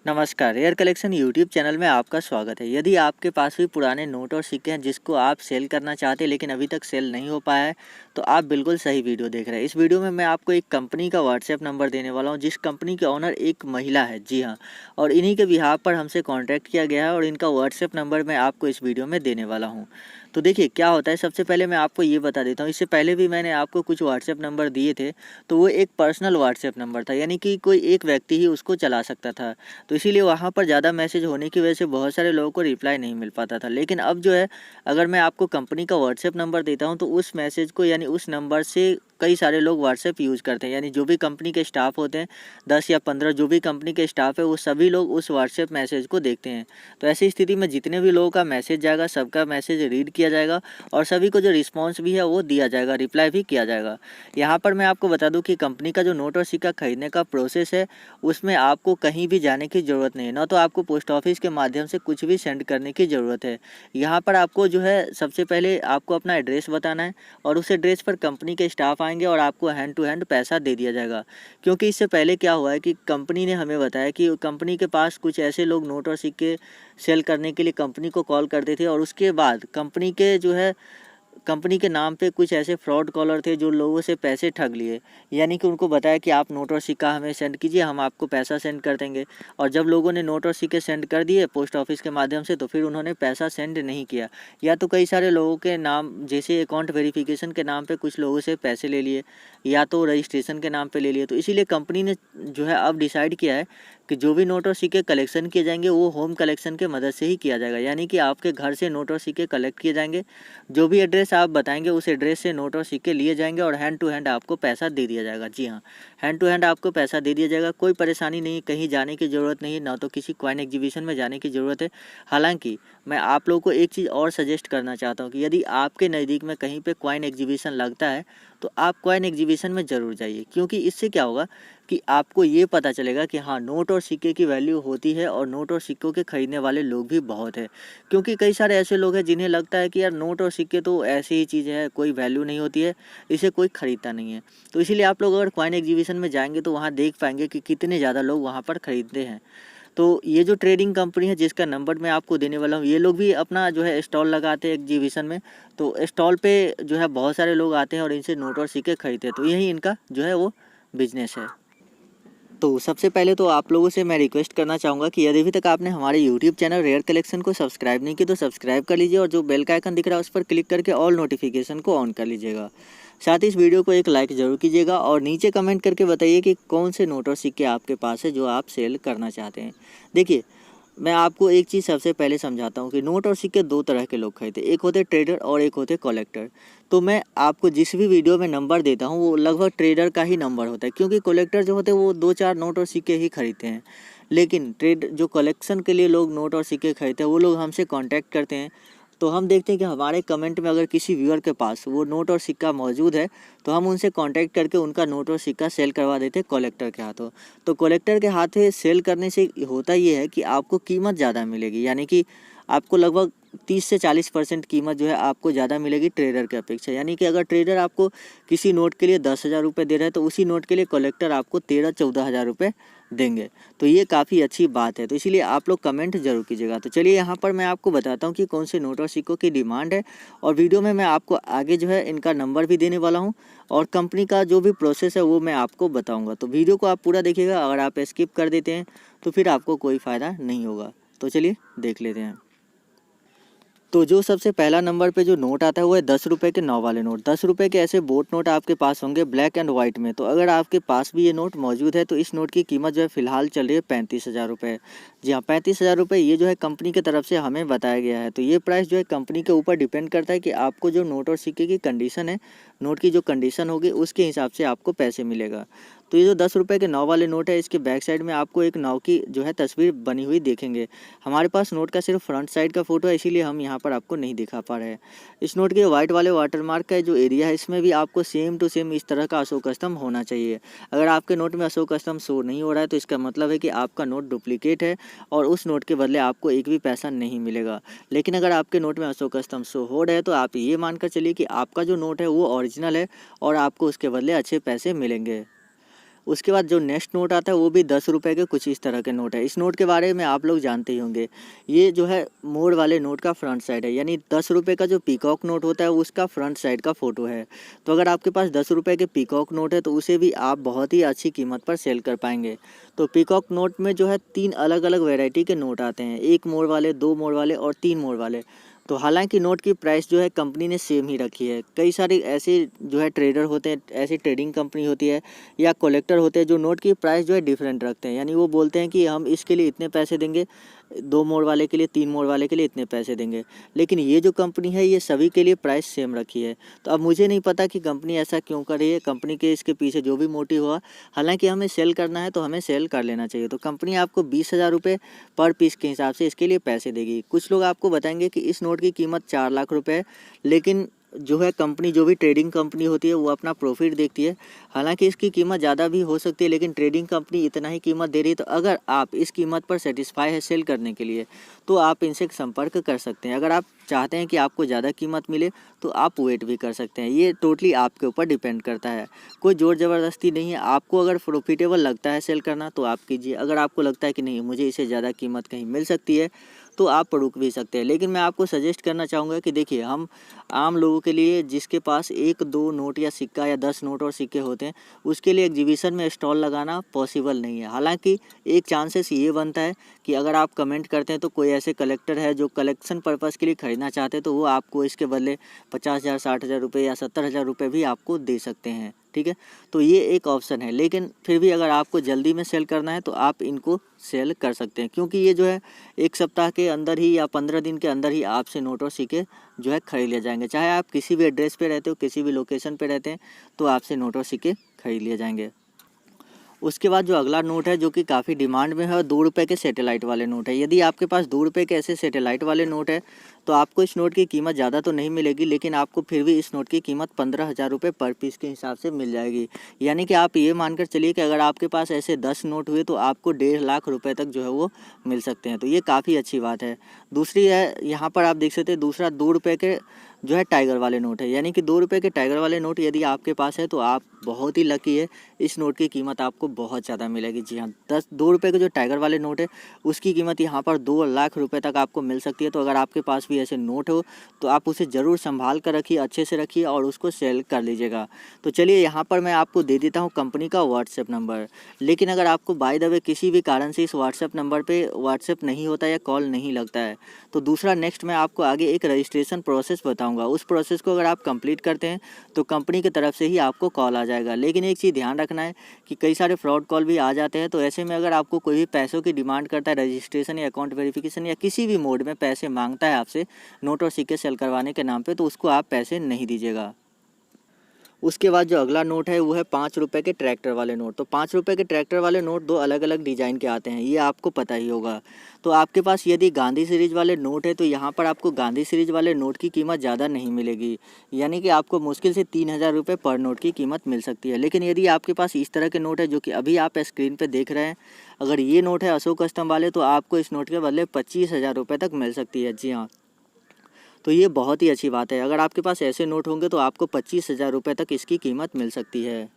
नमस्कार, rare collection YouTube channel में आपका स्वागत है। यदि आपके पास भी पुराने नोट और सिक्के हैं जिसको आप सेल करना चाहते हैं लेकिन अभी तक सेल नहीं हो पाया है, तो आप बिल्कुल सही वीडियो देख रहे हैं। इस वीडियो में मैं आपको एक कंपनी का व्हाट्सएप नंबर देने वाला हूं, जिस कंपनी के ओनर एक महिला है। जी हाँ, और इन्हीं के बिहाफ पर हमसे कॉन्टैक्ट किया गया है और इनका व्हाट्सएप नंबर मैं आपको इस वीडियो में देने वाला हूँ। तो देखिए क्या होता है, सबसे पहले मैं आपको ये बता देता हूँ। इससे पहले भी मैंने आपको कुछ व्हाट्सएप नंबर दिए थे, तो वो एक पर्सनल व्हाट्सएप नंबर था, यानी कि कोई एक व्यक्ति ही उसको चला सकता था। तो इसीलिए वहाँ पर ज़्यादा मैसेज होने की वजह से बहुत सारे लोगों को रिप्लाई नहीं मिल पाता था। लेकिन अब जो है, अगर मैं आपको कंपनी का व्हाट्सएप नंबर देता हूँ तो उस मैसेज को, यानी उस नंबर से कई सारे लोग व्हाट्सएप यूज़ करते हैं। यानी जो भी कंपनी के स्टाफ होते हैं, 10 या 15 जो भी कंपनी के स्टाफ है, वो सभी लोग उस व्हाट्सएप मैसेज को देखते हैं। तो ऐसी स्थिति में जितने भी लोगों का मैसेज जाएगा, सबका मैसेज रीड किया जाएगा और सभी को जो रिस्पॉन्स भी है वो दिया जाएगा, रिप्लाई भी किया जाएगा। यहाँ पर मैं आपको बता दूँ कि कंपनी का जो नोट और सिक्का खरीदने का प्रोसेस है, उसमें आपको कहीं भी जाने की ज़रूरत नहीं है, ना तो आपको पोस्ट ऑफिस के माध्यम से कुछ भी सेंड करने की ज़रूरत है। यहाँ पर आपको जो है, सबसे पहले आपको अपना एड्रेस बताना है और उस एड्रेस पर कंपनी के स्टाफ आएंगे और आपको हैंड टू हैंड पैसा दे दिया जाएगा। क्योंकि इससे पहले क्या हुआ है कि कंपनी ने हमें बताया कि कंपनी के पास कुछ ऐसे लोग नोट और सिक्के सेल करने के लिए कंपनी को कॉल करते थे और उसके बाद कंपनी के जो है, कंपनी के नाम पे कुछ ऐसे फ्रॉड कॉलर थे जो लोगों से पैसे ठग लिए। यानी कि उनको बताया कि आप नोट और सिक्का हमें सेंड कीजिए, हम आपको पैसा सेंड कर देंगे। और जब लोगों ने नोट और सिक्के सेंड कर दिए पोस्ट ऑफिस के माध्यम से, तो फिर उन्होंने पैसा सेंड नहीं किया। या तो कई सारे लोगों के नाम, जैसे अकाउंट वेरिफिकेशन के नाम पे कुछ लोगों से पैसे ले लिए, या तो रजिस्ट्रेशन के नाम पे ले लिए। तो इसीलिए कंपनी ने जो है अब डिसाइड किया है कि जो भी नोट और सिक्के कलेक्शन किए जाएंगे वो होम कलेक्शन के मदद से ही किया जाएगा। यानी कि आपके घर से नोट और सिक्के कलेक्ट किए जाएंगे, जो भी एड्रेस आप बताएंगे उस एड्रेस से नोट और सिक्के लिए जाएंगे और हैंड टू हैंड आपको पैसा दे दिया जाएगा। जी हाँ, हैंड टू हैंड आपको पैसा दे दिया जाएगा। कोई परेशानी नहीं, कहीं जाने की ज़रूरत नहीं है, ना तो किसी कॉइन एग्जीबिशन में जाने की ज़रूरत है। हालांकि मैं आप लोगों को एक चीज़ और सजेस्ट करना चाहता हूँ कि यदि आपके नज़दीक में कहीं पे कॉइन एग्जीबिशन लगता है तो आप कॉइन एग्जीबिशन में ज़रूर जाइए। क्योंकि इससे क्या होगा कि आपको ये पता चलेगा कि हाँ, नोट और सिक्के की वैल्यू होती है और नोट और सिक्कों के खरीदने वाले लोग भी बहुत हैं। क्योंकि कई सारे ऐसे लोग हैं जिन्हें लगता है कि यार नोट और सिक्के तो ऐसी ही चीज़ है, कोई वैल्यू नहीं होती है, इसे कोई खरीदता नहीं है। तो इसीलिए आप लोग अगर कॉइन एग्जीबिशन में जाएंगे तो वहाँ देख पाएंगे कि कितने ज़्यादा लोग वहाँ पर खरीदते हैं। तो ये जो ट्रेडिंग कंपनी है जिसका नंबर मैं आपको देने वाला हूँ, ये लोग भी अपना जो है स्टॉल लगाते हैं एग्जीबिशन में। तो स्टॉल पे जो है बहुत सारे लोग आते हैं और इनसे नोट और सिक्के खरीदते हैं। तो यही इनका जो है वो बिजनेस है। तो सबसे पहले तो आप लोगों से मैं रिक्वेस्ट करना चाहूँगा कि यदि अभी तक आपने हमारे यूट्यूब चैनल रेयर कलेक्शन को सब्सक्राइब नहीं किया तो सब्सक्राइब कर लीजिए और जो बेल का आइकन दिख रहा है उस पर क्लिक करके ऑल नोटिफिकेशन को ऑन कर लीजिएगा। साथ ही इस वीडियो को एक लाइक ज़रूर कीजिएगा और नीचे कमेंट करके बताइए कि कौन से नोट और सिक्के आपके पास है जो आप सेल करना चाहते हैं। देखिए, मैं आपको एक चीज़ सबसे पहले समझाता हूँ कि नोट और सिक्के दो तरह के लोग खरीदते हैं, एक होते ट्रेडर और एक होते कलेक्टर। तो मैं आपको जिस भी वीडियो में नंबर देता हूँ वो लगभग ट्रेडर का ही नंबर होता है, क्योंकि कलेक्टर जो होते हैं वो दो चार नोट और सिक्के ही खरीदते हैं। लेकिन जो कलेक्शन के लिए लोग नोट और सिक्के खरीदते हैं वो लोग हमसे कांटेक्ट करते हैं। तो हम देखते हैं कि हमारे कमेंट में अगर किसी व्यूअर के पास वो नोट और सिक्का मौजूद है तो हम उनसे कांटेक्ट करके उनका नोट और सिक्का सेल करवा देते हैं कलेक्टर के हाथों। तो कलेक्टर के हाथ में सेल करने से होता ये है कि आपको कीमत ज़्यादा मिलेगी, यानी कि आपको लगभग 30 से 40% कीमत जो है आपको ज़्यादा मिलेगी ट्रेडर के अपेक्षा। यानी कि अगर ट्रेडर आपको किसी नोट के लिए 10,000 रुपये दे रहा है तो उसी नोट के लिए कलेक्टर आपको 13-14 हज़ार रुपये देंगे। तो ये काफ़ी अच्छी बात है। तो इसीलिए आप लोग कमेंट जरूर कीजिएगा। तो चलिए यहाँ पर मैं आपको बताता हूँ कि कौन से नोट और सिक्कों की डिमांड है, और वीडियो में मैं आपको आगे जो है इनका नंबर भी देने वाला हूँ और कंपनी का जो भी प्रोसेस है वो मैं आपको बताऊँगा। तो वीडियो को आप पूरा देखिएगा, अगर आप स्किप कर देते हैं तो फिर आपको कोई फ़ायदा नहीं होगा। तो चलिए देख लेते हैं। तो जो सबसे पहला नंबर पे जो नोट आता है वो है 10 रुपये के 9 वाले नोट। 10 रुपये के ऐसे बोट नोट आपके पास होंगे ब्लैक एंड वाइट में। तो अगर आपके पास भी ये नोट मौजूद है तो इस नोट की कीमत जो है फिलहाल चल रही है 35,000 रुपये। जी हाँ, 35,000 रुपये ये जो है कंपनी की तरफ से हमें बताया गया है। तो ये प्राइस जो है कंपनी के ऊपर डिपेंड करता है कि आपको जो नोट और सिक्के की कंडीशन है, नोट की जो कंडीशन होगी उसके हिसाब से आपको पैसे मिलेगा। तो ये जो 10 रुपये के 9 वाले नोट है, इसके बैक साइड में आपको एक नाव की जो है तस्वीर बनी हुई देखेंगे। हमारे पास नोट का सिर्फ फ्रंट साइड का फोटो है, इसीलिए हम यहाँ पर आपको नहीं दिखा पा रहे हैं। इस नोट के वाइट वाले वाटरमार्क का जो एरिया है इसमें भी आपको सेम टू सेम इस तरह का अशोक स्तंभ होना चाहिए। अगर आपके नोट में अशोक स्तंभ शो नहीं हो रहा है तो इसका मतलब है कि आपका नोट डुप्लीकेट है और उस नोट के बदले आपको एक भी पैसा नहीं मिलेगा। लेकिन अगर आपके नोट में अशोक स्तंभ शो हो रहा है तो आप ये मानकर चलिए कि आपका जो नोट है वो ओरिजिनल है और आपको उसके बदले अच्छे पैसे मिलेंगे। उसके बाद जो नेक्स्ट नोट आता है वो भी 10 रुपये के कुछ इस तरह के नोट है। इस नोट के बारे में आप लोग जानते ही होंगे। ये जो है मोड़ वाले नोट का फ्रंट साइड है, यानी 10 रुपये का जो पीकॉक नोट होता है उसका फ्रंट साइड का फ़ोटो है। तो अगर आपके पास 10 रुपये के पीकॉक नोट है तो उसे भी आप बहुत ही अच्छी कीमत पर सेल कर पाएंगे। तो पीकॉक नोट में जो है 3 अलग अलग वैरायटी के नोट आते हैं, 1 मोड़ वाले, 2 मोड़ वाले और 3 मोड़ वाले। तो हालांकि नोट की प्राइस जो है कंपनी ने सेम ही रखी है। कई सारे ऐसे जो है ट्रेडर होते हैं, ऐसी ट्रेडिंग कंपनी होती है या कलेक्टर होते हैं जो नोट की प्राइस जो है डिफरेंट रखते हैं, यानी वो बोलते हैं कि हम इसके लिए इतने पैसे देंगे, 2 मोड़ वाले के लिए, 3 मोड़ वाले के लिए इतने पैसे देंगे। लेकिन ये जो कंपनी है ये सभी के लिए प्राइस सेम रखी है। तो अब मुझे नहीं पता कि कंपनी ऐसा क्यों कर रही है, कंपनी के इसके पीछे जो भी मोटिव हुआ। हालांकि हमें सेल करना है तो हमें सेल कर लेना चाहिए। तो कंपनी आपको 20,000 रुपये पर पीस के हिसाब से इसके लिए पैसे देगी। कुछ लोग आपको बताएंगे कि इस नोट की कीमत 4 लाख रुपए है, लेकिन जो है कंपनी, जो भी ट्रेडिंग कंपनी होती है वो अपना प्रॉफिट देखती है। हालांकि इसकी कीमत ज़्यादा भी हो सकती है, लेकिन ट्रेडिंग कंपनी इतना ही कीमत दे रही है। तो अगर आप इस कीमत पर सेटिस्फाई है सेल करने के लिए तो आप इनसे संपर्क कर सकते हैं। अगर आप चाहते हैं कि आपको ज़्यादा कीमत मिले तो आप वेट भी कर सकते हैं। ये टोटली आपके ऊपर डिपेंड करता है, कोई ज़ोर ज़बरदस्ती नहीं है। आपको अगर प्रॉफिटेबल लगता है सेल करना तो आप कीजिए। अगर आपको लगता है कि नहीं मुझे इससे ज़्यादा कीमत कहीं मिल सकती है तो आप रुक भी सकते हैं। लेकिन मैं आपको सजेस्ट करना चाहूँगा कि देखिए, हम आम लोगों के लिए जिसके पास 1-2 नोट या सिक्का या 10 नोट और सिक्के होते हैं उसके लिए एग्जीबिशन में स्टॉल लगाना पॉसिबल नहीं है। हालांकि एक चांसेस ये बनता है कि अगर आप कमेंट करते हैं तो कोई ऐसे कलेक्टर है जो कलेक्शन पर्पज़ के लिए ख़रीदना चाहते हैं तो वो आपको इसके बदले 50,000, 60,000 रुपये या 70,000 रुपये भी आपको दे सकते हैं। ठीक है, तो ये एक ऑप्शन है। लेकिन फिर भी अगर आपको जल्दी में सेल करना है तो आप इनको सेल कर सकते हैं, क्योंकि ये जो है 1 सप्ताह के अंदर ही या 15 दिन के अंदर ही आपसे नोट और सिक्के जो है खरीद लिए जाएंगे। चाहे आप किसी भी एड्रेस पे रहते हो, किसी भी लोकेशन पे रहते हैं, तो आपसे नोट और सिक्के खरीद लिए जाएंगे। उसके बाद जो अगला नोट है जो कि काफ़ी डिमांड में है, और 2 रुपये के सैटेलाइट वाले नोट है। यदि आपके पास 2 रुपये के ऐसे सैटेलाइट वाले नोट है तो आपको इस नोट की कीमत ज़्यादा तो नहीं मिलेगी, लेकिन आपको फिर भी इस नोट की कीमत 15,000 रुपये पर पीस के हिसाब से मिल जाएगी। यानी कि आप ये मानकर चलिए कि अगर आपके पास ऐसे 10 नोट हुए तो आपको 1.5 लाख रुपये तक जो है वो मिल सकते हैं। तो ये काफ़ी अच्छी बात है। दूसरी है, यहाँ पर आप देख सकते हैं दूसरा 2 रुपये के जो है टाइगर वाले नोट है। यानी कि 2 रुपये के टाइगर वाले नोट यदि आपके पास है तो आप बहुत ही लकी है, इस नोट की कीमत आपको बहुत ज़्यादा मिलेगी। जी हाँ, 2 रुपये के जो टाइगर वाले नोट है उसकी कीमत यहाँ पर 2 लाख रुपए तक आपको मिल सकती है। तो अगर आपके पास भी ऐसे नोट हो तो आप उसे ज़रूर संभाल कर रखिए, अच्छे से रखिए और उसको सेल कर लीजिएगा। तो चलिए, यहाँ पर मैं आपको दे देता हूँ कंपनी का व्हाट्सएप नंबर। लेकिन अगर आपको बाय द वे किसी भी कारण से इस व्हाट्सएप नंबर पर व्हाट्सएप नहीं होता या कॉल नहीं लगता है तो दूसरा नेक्स्ट मैं आपको आगे एक रजिस्ट्रेशन प्रोसेस बताऊँगा। उस प्रोसेस को अगर आप कंप्लीट करते हैं तो कंपनी की तरफ से ही आपको कॉल आ जाएगा। लेकिन एक चीज़ ध्यान रखना है कि कई सारे फ्रॉड कॉल भी आ जाते हैं। तो ऐसे में अगर आपको कोई भी पैसों की डिमांड करता है, रजिस्ट्रेशन या अकाउंट वेरिफिकेशन या किसी भी मोड में पैसे मांगता है आपसे नोट और सिक्के सेल करवाने के नाम पे, तो उसको आप पैसे नहीं दीजिएगा। उसके बाद जो अगला नोट है वो है 5 रुपये के ट्रैक्टर वाले नोट। तो 5 रुपये के ट्रैक्टर वाले नोट 2 अलग अलग डिज़ाइन के आते हैं, ये आपको पता ही होगा। तो आपके पास यदि गांधी सीरीज़ वाले नोट है तो यहाँ पर आपको गांधी सीरीज़ वाले नोट की कीमत ज़्यादा नहीं मिलेगी, यानी कि आपको मुश्किल से 3,000 रुपये पर नोट की कीमत मिल सकती है। लेकिन यदि आपके पास इस तरह के नोट है जो कि अभी आप स्क्रीन पर देख रहे हैं, अगर ये नोट है अशोक स्तंभ वाले, तो आपको इस नोट के बदले 25,000 रुपये तक मिल सकती है। जी हाँ, तो ये बहुत ही अच्छी बात है। अगर आपके पास ऐसे नोट होंगे तो आपको 25,000 रुपये तक इसकी कीमत मिल सकती है।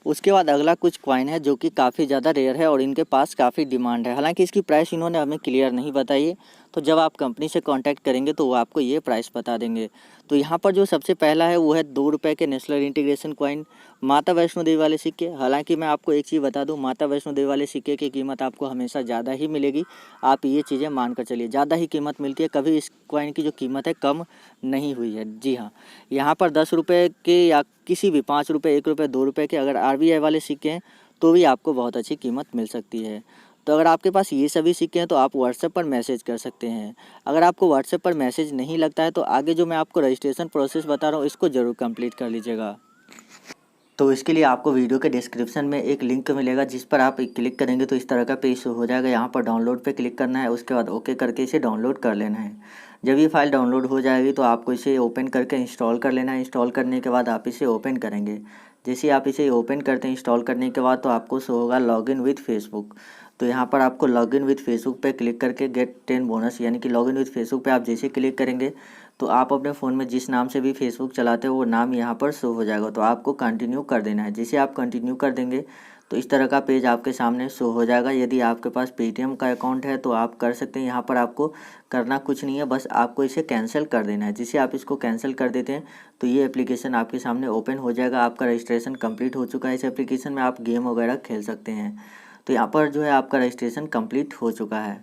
उसके बाद अगला कुछ कॉइन है जो कि काफ़ी ज़्यादा रेयर है और इनके पास काफ़ी डिमांड है। हालांकि इसकी प्राइस इन्होंने हमें क्लियर नहीं बताई है, तो जब आप कंपनी से कांटेक्ट करेंगे तो वो आपको ये प्राइस बता देंगे। तो यहाँ पर जो सबसे पहला है वो है 2 रुपये के नेशनल इंटीग्रेशन कॉइन, माता वैष्णो देवी वाले सिक्के। हालांकि मैं आपको एक चीज़ बता दूँ, माता वैष्णो देवी वाले सिक्के की कीमत आपको हमेशा ज़्यादा ही मिलेगी। आप ये चीज़ें मान कर चलिए, ज़्यादा ही कीमत मिलती है, कभी इस कॉइन की जो कीमत है कम नहीं हुई है। जी हाँ, यहाँ पर 10 रुपये के या किसी भी 5 रुपये, 1 रुपये, 2 रुपये के अगर आरबीआई वाले सिक्के हैं तो भी आपको बहुत अच्छी कीमत मिल सकती है। तो अगर आपके पास ये सभी सिक्के हैं तो आप व्हाट्सएप पर मैसेज कर सकते हैं। अगर आपको व्हाट्सएप पर मैसेज नहीं लगता है तो आगे जो मैं आपको रजिस्ट्रेशन प्रोसेस बता रहा हूँ इसको ज़रूर कंप्लीट कर लीजिएगा। तो इसके लिए आपको वीडियो के डिस्क्रिप्शन में एक लिंक मिलेगा जिस पर आप क्लिक करेंगे तो इस तरह का पेज हो जाएगा। यहाँ पर डाउनलोड पे क्लिक करना है, उसके बाद ओके करके इसे डाउनलोड कर लेना है। जब ये फाइल डाउनलोड हो जाएगी तो आपको इसे ओपन करके इंस्टॉल कर लेना है। इंस्टॉल करने के बाद आप इसे ओपन करेंगे। जैसे आप इसे ओपन करते हैं इंस्टॉल करने के बाद तो आपको शो होगा लॉगिन विथ फेसबुक। तो यहाँ पर आपको लॉगिन विथ फेसबुक पे क्लिक करके गेट 10 बोनस यानी कि लॉगिन विथ फेसबुक पे आप जैसे क्लिक करेंगे तो आप अपने फ़ोन में जिस नाम से भी फेसबुक चलाते हो वो नाम यहाँ पर शो हो जाएगा। तो आपको कंटिन्यू कर देना है। जैसे आप कंटिन्यू कर देंगे तो इस तरह का पेज आपके सामने शो हो जाएगा। यदि आपके पास पेटीएम का अकाउंट है तो आप कर सकते हैं। यहाँ पर आपको करना कुछ नहीं है, बस आपको इसे कैंसिल कर देना है। जिसे आप इसको कैंसिल कर देते हैं तो ये एप्लीकेशन आपके सामने ओपन हो जाएगा। आपका रजिस्ट्रेशन कंप्लीट हो चुका है। इस एप्लीकेशन में आप गेम वगैरह खेल सकते हैं। तो यहाँ पर जो है आपका रजिस्ट्रेशन कंप्लीट हो चुका है।